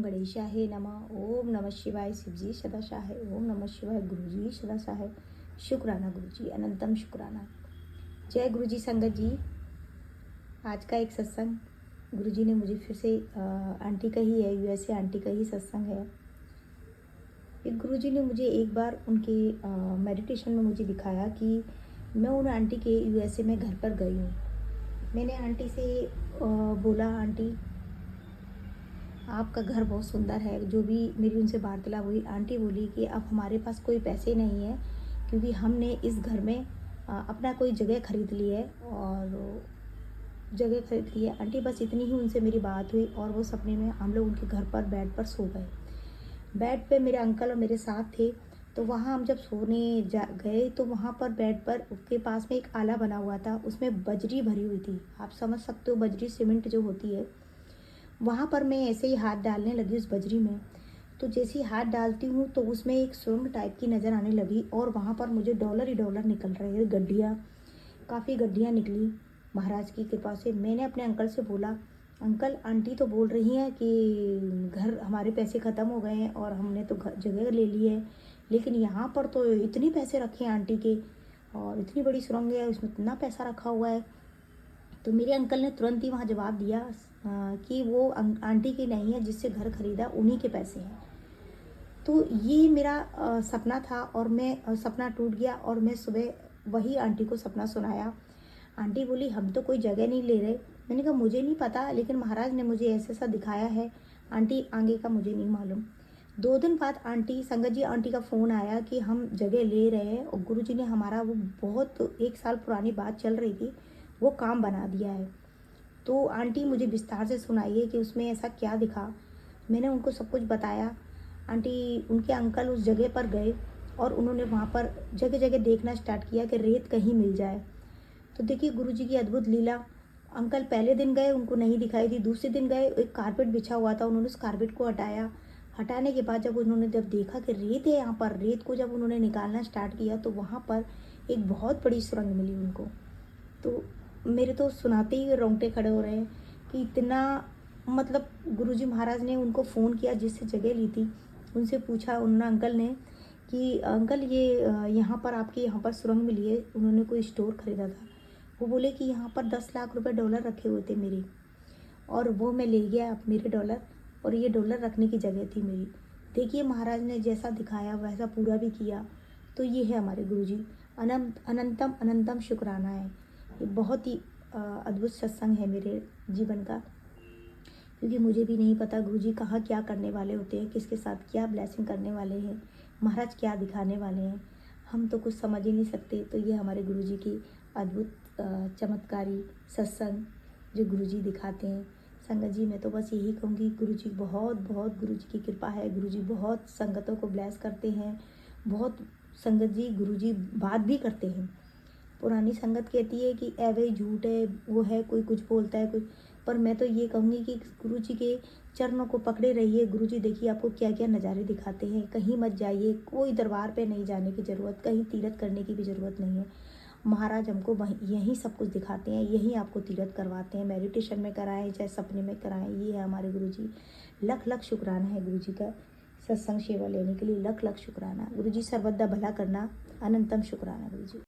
गणेशाय नमः। ओम नमः शिवाय शिवजी सदा सहाय। ओम नमः शिवाय गुरुजी सदा सहाय। शुक्राना गुरुजी, अनंतम शुक्राना। जय गुरुजी संगत जी। आज का एक सत्संग गुरुजी ने मुझे फिर से आंटी का ही है, यूएसए आंटी का ही सत्संग है। एक गुरुजी ने मुझे एक बार उनके मेडिटेशन में मुझे दिखाया कि मैं उन आंटी के यूएसए में घर पर गई हूँ। मैंने आंटी से बोला, आंटी आपका घर बहुत सुंदर है। जो भी मेरी उनसे वार्तालाप हुई, आंटी बोली कि अब हमारे पास कोई पैसे नहीं है क्योंकि हमने इस घर में अपना कोई जगह खरीद ली है और जगह खरीद ली है। आंटी बस इतनी ही उनसे मेरी बात हुई और वो सपने में हम लोग उनके घर पर बेड पर सो गए। बेड पे मेरे अंकल और मेरे साथ थे। तो वहाँ हम जब सोने गए तो वहाँ पर बेड पर उसके पास में एक आला बना हुआ था, उसमें बजरी भरी हुई थी। आप समझ सकते हो बजरी सीमेंट जो होती है। वहाँ पर मैं ऐसे ही हाथ डालने लगी उस बजरी में। तो जैसे ही हाथ डालती हूँ तो उसमें एक सुरंग टाइप की नज़र आने लगी और वहाँ पर मुझे डॉलर ही डॉलर निकल रहे थे, गड्ढियाँ, काफ़ी गड्ढियाँ निकली महाराज की कृपा से। मैंने अपने अंकल से बोला, अंकल आंटी तो बोल रही हैं कि घर हमारे पैसे ख़त्म हो गए हैं और हमने तो जगह ले ली है, लेकिन यहाँ पर तो इतने पैसे रखे हैं आंटी के और इतनी बड़ी सुरंग है, उसमें इतना पैसा रखा हुआ है। तो मेरे अंकल ने तुरंत ही वहाँ जवाब दिया कि वो आंटी की नहीं है, जिससे घर खरीदा उन्हीं के पैसे हैं। तो ये मेरा सपना था और मैं सपना टूट गया और मैं सुबह वही आंटी को सपना सुनाया। आंटी बोली हम तो कोई जगह नहीं ले रहे। मैंने कहा मुझे नहीं पता, लेकिन महाराज ने मुझे ऐसा ऐसा दिखाया है। आंटी आगे का मुझे नहीं मालूम। 2 दिन बाद आंटी संगत जी आंटी का फ़ोन आया कि हम जगह ले रहे हैं और गुरुजी ने हमारा वो बहुत 1 साल पुरानी बात चल रही थी, वो काम बना दिया है। तो आंटी मुझे विस्तार से सुनाइए कि उसमें ऐसा क्या दिखा। मैंने उनको सब कुछ बताया। आंटी उनके अंकल उस जगह पर गए और उन्होंने वहाँ पर जगह जगह देखना स्टार्ट किया कि रेत कहीं मिल जाए। तो देखिए गुरुजी की अद्भुत लीला। अंकल पहले दिन गए, उनको नहीं दिखाई दी। दूसरे दिन गए, एक कारपेट बिछा हुआ था, उन्होंने उस कारपेट को हटाया। हटाने के बाद जब उन्होंने देखा कि रेत है यहाँ पर, रेत को जब उन्होंने निकालना स्टार्ट किया तो वहाँ पर एक बहुत बड़ी सुरंग मिली उनको। तो मेरे तो सुनाते ही रोंगटे खड़े हो रहे हैं कि इतना, मतलब गुरुजी महाराज ने उनको फ़ोन किया जिससे जगह ली थी, उनसे पूछा उन्होंने अंकल ने कि अंकल ये यहाँ पर आपके यहाँ पर सुरंग मिली है। उन्होंने कोई स्टोर ख़रीदा था। वो बोले कि यहाँ पर 10 लाख रुपए डॉलर रखे हुए थे मेरे, और वो मैं ले गया अब मेरे डॉलर, और ये डॉलर रखने की जगह थी मेरी। देखिए महाराज ने जैसा दिखाया वैसा पूरा भी किया। तो ये है हमारे गुरुजी। अनंतम अनंतम शुक्राना है। ये बहुत ही अद्भुत सत्संग है मेरे जीवन का, क्योंकि मुझे भी नहीं पता गुरुजी कहाँ क्या करने वाले होते हैं, किसके साथ क्या ब्लेसिंग करने वाले हैं, महाराज क्या दिखाने वाले हैं, हम तो कुछ समझ ही नहीं सकते। तो ये हमारे गुरुजी की अद्भुत चमत्कारी सत्संग जो गुरुजी दिखाते हैं। संगत जी मैं तो बस यही कहूँगी, गुरुजी बहुत बहुत गुरुजी की कृपा है। गुरुजी बहुत संगतों को ब्लेस करते हैं। बहुत संगत जी गुरुजी बात भी करते हैं। पुरानी संगत कहती है कि ऐवे झूठ है, वो है, कोई कुछ बोलता है कुछ, पर मैं तो ये कहूँगी कि गुरुजी के चरणों को पकड़े रहिए। गुरुजी देखिए आपको क्या क्या नज़ारे दिखाते हैं। कहीं मत जाइए, कोई दरबार पे नहीं जाने की ज़रूरत, कहीं तीरथ करने की भी ज़रूरत नहीं है। महाराज हमको वहीं यहीं सब कुछ दिखाते हैं, यहीं आपको तीरथ करवाते हैं। मेडिटेशन में कराएं चाहे सपने में कराएं, ये है हमारे गुरुजी। लख लख शुक्राना है गुरुजी का सत्संग सेवा लेने के लिए। लख लख शुक्राना। गुरुजी सर्वदा भला करना। अनंतम शुक्राना गुरुजी।